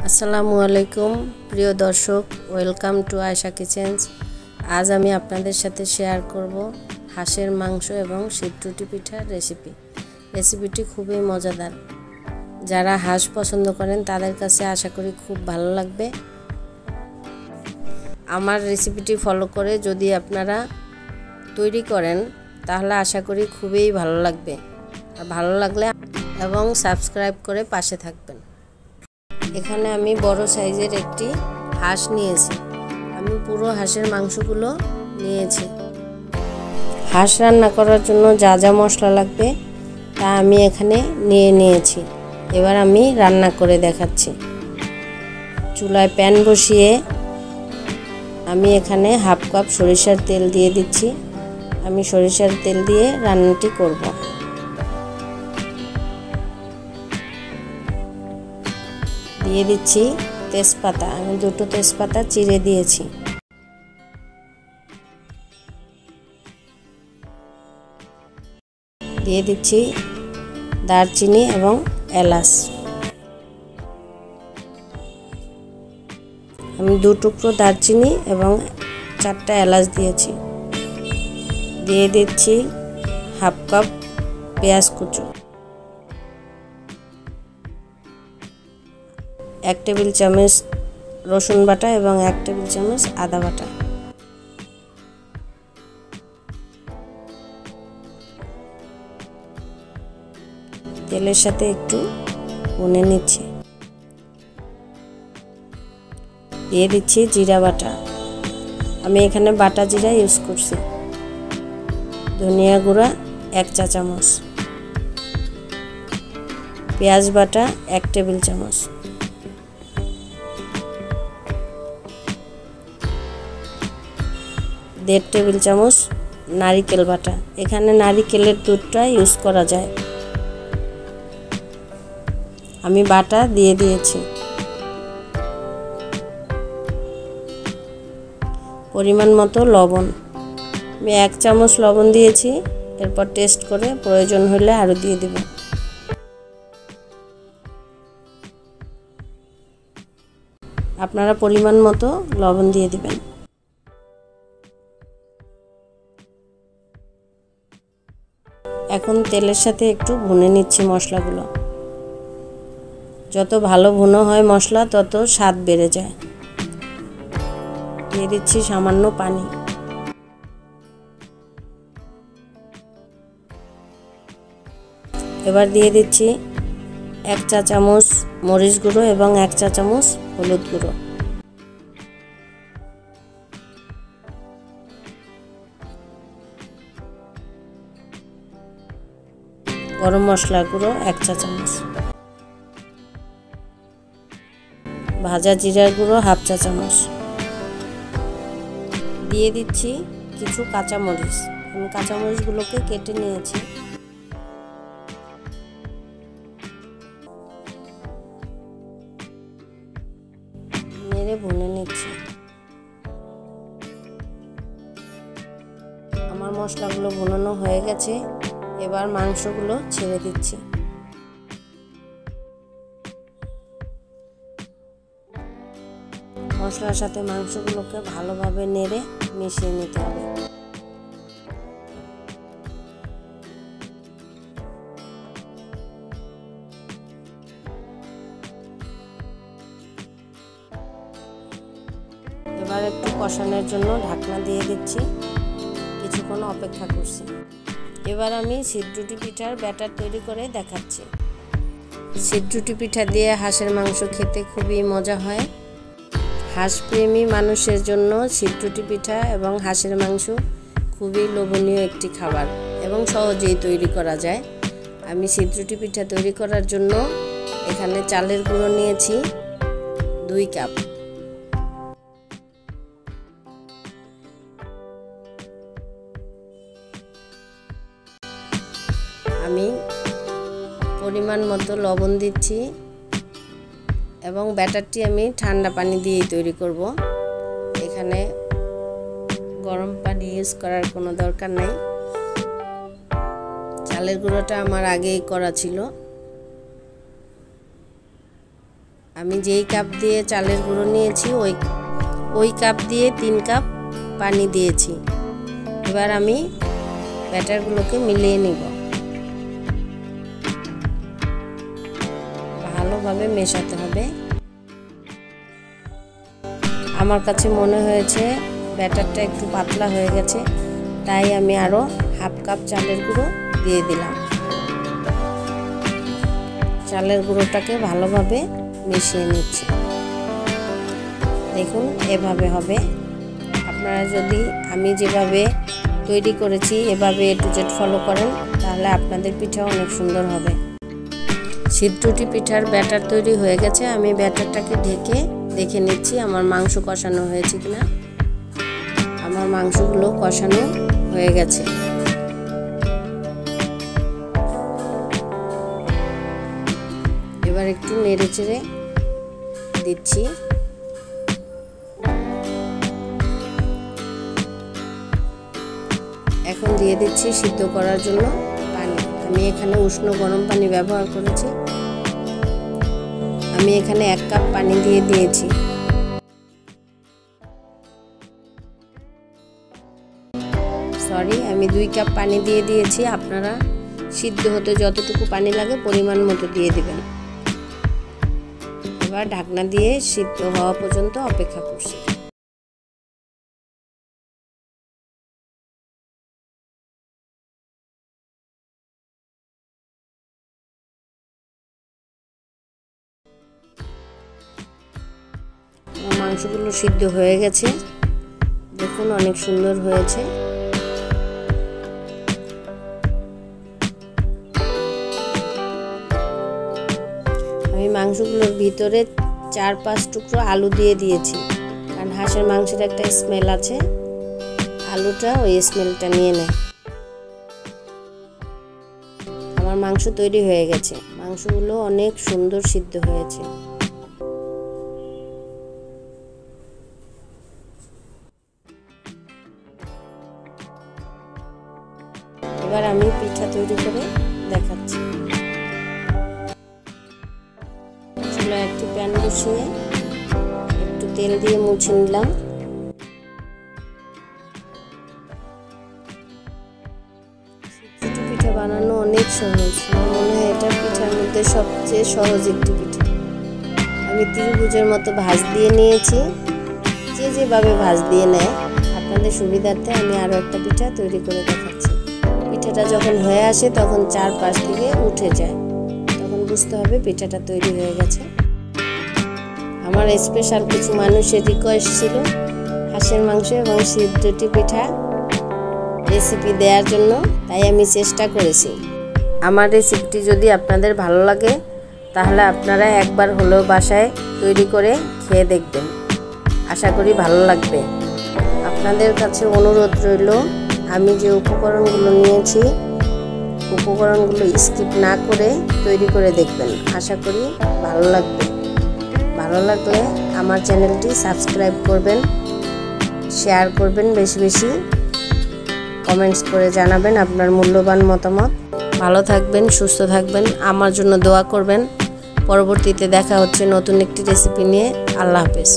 আসসালামু আলাইকুম প্রিয় দর্শক, ওয়েলকাম টু আয়েশা কিচেন্স। আজ আমি আপনাদের সাথে শেয়ার করব হাঁসের মাংস এবং সিদ্ধরুটি পিঠার রেসিপিটি খুবই মজাদার। যারা হাঁস পছন্দ করেন তাদের কাছে আশা করি খুব ভালো লাগবে। আমার রেসিপিটি ফলো করে যদি আপনারা তৈরি করেন তাহলে আশা করি খুবই ভালো লাগবে। আর ভালো লাগলে এবং সাবস্ক্রাইব করে পাশে থাকবেন। এখানে আমি বড় সাইজের একটি হাঁস নিয়েছি। আমি পুরো হাঁসের মাংসগুলো নিয়েছি। হাঁস রান্না করার জন্য যা যা মশলা লাগবে তা আমি এখানে নিয়েছি। এবার আমি রান্না করে দেখাচ্ছি। চুলায় প্যান বসিয়ে আমি এখানে হাফ কাপ সরিষার তেল দিয়ে দিচ্ছি। আমি সরিষার তেল দিয়ে রান্নাটি করব। দিয়ে দিচ্ছি তেজপাতা। আমি দুটো তেজপাতা চিড়ে দিয়েছি। দিয়ে দিচ্ছি দারচিনি এবং এলাচ। আমি দু টুকরো দারচিনি এবং 4টা এলাচ দিয়েছি। দিয়ে দিচ্ছি হাফ কাপ পেঁয়াজ কুচো, 1 টেবিল চামচ রসুন বাটা এবং 1 টেবিল চামচ আদা বাটা। তেলের সাথে একটু ভুনে নিচ্ছি। দিয়ে দিচ্ছি জিরা বাটা। আমি এখানে বাটা জিরা ইউজ করছি। ধনিয়া গুঁড়া 1 চা চামচ, পেঁয়াজ বাটা 1 টেবিল চামচ, দেড় টেবিল চামচ নারিকেল বাটা। এখানে নারিকেলের দুধটা ইউজ করা যায়। আমি বাটা দিয়ে দিয়েছি। পরিমাণ মতো লবণ। আমি 1 চামচ লবণ দিয়েছি। এরপর টেস্ট করে প্রয়োজন হলে আরও দিয়ে দেব। আপনারা পরিমাণ মতো লবণ দিয়ে দিবেন। এখন তেলের সাথে একটু ভুনে নিচ্ছি মশলাগুলো। যত ভালো ভুনো হয় মশলা তত স্বাদ বেড়ে যায়। দিয়ে দিচ্ছি সামান্য পানি। এবার দিয়ে দিচ্ছি 1 চা চামচ মরিচ গুঁড়ো এবং 1 চা চামচ হলুদ গুঁড়ো। গরম মশলা গুঁড়ো 1 চা চামচ, ভাজা জিরার গুঁড়ো হাফ চা চামচ। দিয়ে দিচ্ছি কিছু কাঁচামরিচ। আমি কাঁচামরিচগুলোকে কেটে নিয়েছি। নেড়ে ভুনে নিচ্ছি। আমার মশলাগুলো ভুনানো হয়ে গেছে। এবার মাংসগুলো ছেড়ে দিচ্ছি। মশলার সাথে মাংসগুলোকে ভালোভাবে নেড়ে মিশিয়ে নিতে হবে। এবার একটু কষানোর জন্য ঢাকনা দিয়ে দিচ্ছি। কিছুক্ষণ অপেক্ষা করছি। এবার আমি সিদ্ধরুটি পিঠার ব্যাটার তৈরি করে দেখাচ্ছি। সিদ্ধরুটি পিঠা দিয়ে হাঁসের মাংস খেতে খুবই মজা হয়। হাঁসপ্রেমী মানুষের জন্য সিদ্ধরুটি পিঠা এবং হাঁসের মাংস খুবই লোভনীয় একটি খাবার এবং সহজেই তৈরি করা যায়। আমি সিদ্ধরুটি পিঠা তৈরি করার জন্য এখানে চালের গুঁড়ো নিয়েছি 2 কাপ। আমি পরিমাণ মতো লবণ দিচ্ছি এবং ব্যাটারটি আমি ঠান্ডা পানি দিয়েই তৈরি করব। এখানে গরম পানি ইউজ করার কোনো দরকার নেই। চালের গুঁড়োটা আমার আগেই করা ছিল। আমি যেই কাপ দিয়ে চালের গুঁড়ো নিয়েছি ওই কাপ দিয়ে 3 কাপ পানি দিয়েছি। এবার আমি ব্যাটারগুলোকে মিলিয়ে নিব, ভালোভাবে মেশাতে হবে। আমার কাছে মনে হয়েছে ব্যাটারটা একটু পাতলা হয়ে গেছে, তাই আমি আরও হাফ কাপ চালের গুঁড়ো দিয়ে দিলাম। চালের গুঁড়োটাকে ভালোভাবে মিশিয়ে নিচ্ছি। দেখুন এভাবে হবে। আপনারা যদি আমি যেভাবে তৈরি করেছি এভাবে A to Z ফলো করেন তাহলে আপনাদের পিঠা অনেক সুন্দর হবে। সিদ্ধুটি পিঠার ব্যাটার তৈরি হয়ে গেছে। আমি ব্যাটারটাকে ঢেকে দেখে নিচ্ছি আমার মাংস কষানো হয়েছে কিনা। আমার মাংসগুলো কষানো হয়ে গেছে। এবার একটু নেড়ে চেড়ে দিচ্ছি। এখন দিয়ে দিচ্ছি সিদ্ধ করার জন্য পানি। আমি এখানে উষ্ণ গরম পানি ব্যবহার করেছি। আমি এখানে 1 কাপ পানি দিয়ে দিয়েছি। আমি 2 কাপ পানি দিয়ে দিয়েছি। আপনারা সিদ্ধ হতে যতটুকু পানি লাগে পরিমাণ মতো দিয়ে দিবেন। এবার ঢাকনা দিয়ে সিদ্ধ হওয়া পর্যন্ত অপেক্ষা করছি। মাংসগুলো সিদ্ধ হয়ে গেছে, দেখুন অনেক সুন্দর হয়েছে। আমি মাংসগুলোর ভিতরে 4-5 টুকরো আলু দিয়ে দিয়েছি, কারণ হাঁসের মাংসের একটা স্মেল আছে, আলুটা ওই স্মেলটা নিয়ে নেয়। আমার মাংস তৈরি হয়ে গেছে। মাংসগুলো অনেক সুন্দর সিদ্ধ হয়েছে। এবার আমি পিঠা তৈরি করে দেখাচ্ছি। চুলায় একটি প্যান বসিয়ে একটু তেল দিয়ে মুছে নিলাম। পিঠা বানানো অনেক সহজ। আমার মনে হয় এটা পিঠার মধ্যে সবচেয়ে সহজ একটি পিঠা। আমি ত্রিভুজের মতো ভাঁজ দিয়ে নিয়েছি। যে যেভাবে ভাঁজ দিয়ে নেয় আপনাদের সুবিধার্থে আমি আরও একটা পিঠা তৈরি করে দেখাচ্ছি। পিঠাটা যখন হয়ে আসে তখন 4 পাশ থেকে উঠে যায়, তখন বুঝতে হবে পিঠাটা তৈরি হয়ে গেছে। আমার স্পেশাল কিছু মানুষের রিকোয়েস্ট ছিল হাঁসের মাংস এবং সিদ্ধটি পিঠা রেসিপি দেওয়ার জন্য, তাই আমি চেষ্টা করেছি। আমার রেসিপিটি যদি আপনাদের ভালো লাগে তাহলে আপনারা একবার হলেও বাসায় তৈরি করে খেয়ে দেখবেন। আশা করি ভালো লাগবে। আপনাদের কাছে অনুরোধ রইল, আমি যে উপকরণগুলো নিয়েছি উপকরণগুলো স্কিপ না করে তৈরি করে দেখবেন। আশা করি ভালো লাগবে। ভালো লাগলে আমার চ্যানেলটি সাবস্ক্রাইব করবেন, শেয়ার করবেন, বেশি বেশি কমেন্টস করে জানাবেন আপনার মূল্যবান মতামত। ভালো থাকবেন, সুস্থ থাকবেন, আমার জন্য দোয়া করবেন। পরবর্তীতে দেখা হচ্ছে নতুন একটি রেসিপি নিয়ে। আল্লাহ হাফেজ।